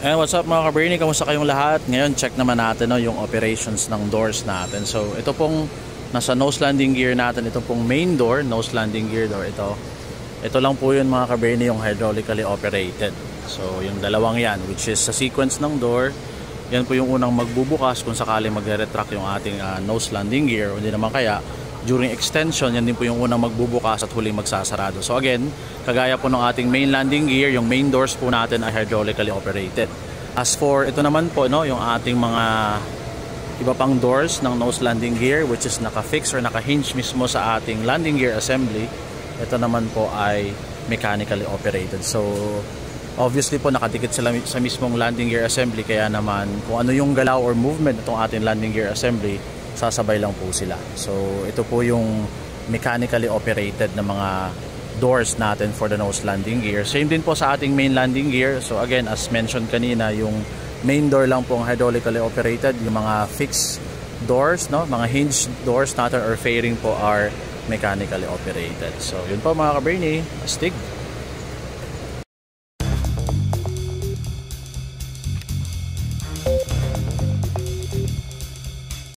And what's up mga ka-Bernie, kamusta kayong lahat? Ngayon check naman natin yung operations ng doors natin. So ito pong nasa nose landing gear natin, ito pong main door, nose landing gear door ito. Ito lang po yun mga ka-Bernie, yung hydraulically operated. So yung dalawang yan, which is sa sequence ng door, yan po yung unang magbubukas kung sakali magre-retract yung ating nose landing gear. O hindi naman kaya, during extension, yan din po yung unang magbubukas at huling magsasarado. So again, kagaya po ng ating main landing gear, yung main doors po natin ay hydraulically operated. As for ito naman po, yung ating mga iba pang doors ng nose landing gear, which is naka-fix or naka-hinge mismo sa ating landing gear assembly, ito naman po ay mechanically operated. So obviously po nakadikit sila sa mismong landing gear assembly, kaya naman kung ano yung galaw or movement itong ating landing gear assembly, sasabay lang po sila. So ito po yung mechanically operated na mga doors natin for the nose landing gear. Same din po sa ating main landing gear. So again, as mentioned kanina, yung main door lang po ang hydraulically operated. Yung mga fixed doors, mga hinge doors natin or fairing po are mechanically operated. So yun po mga ka-Bernie, astig.